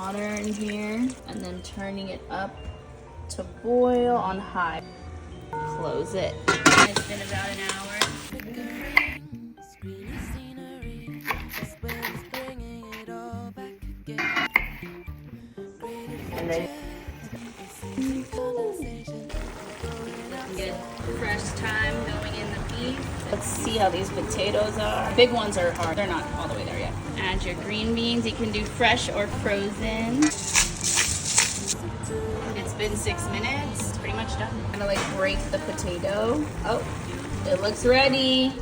water in here and then turning it up to boil on high. Close it. It's been about an hour. And then get fresh thyme going in the beef. Let's see how these potatoes are. Big ones are hard. They're not all the way there yet. Add your green beans. You can do fresh or frozen. It's been 6 minutes. It's pretty much done. I'm gonna like break the potato. Oh, it looks ready.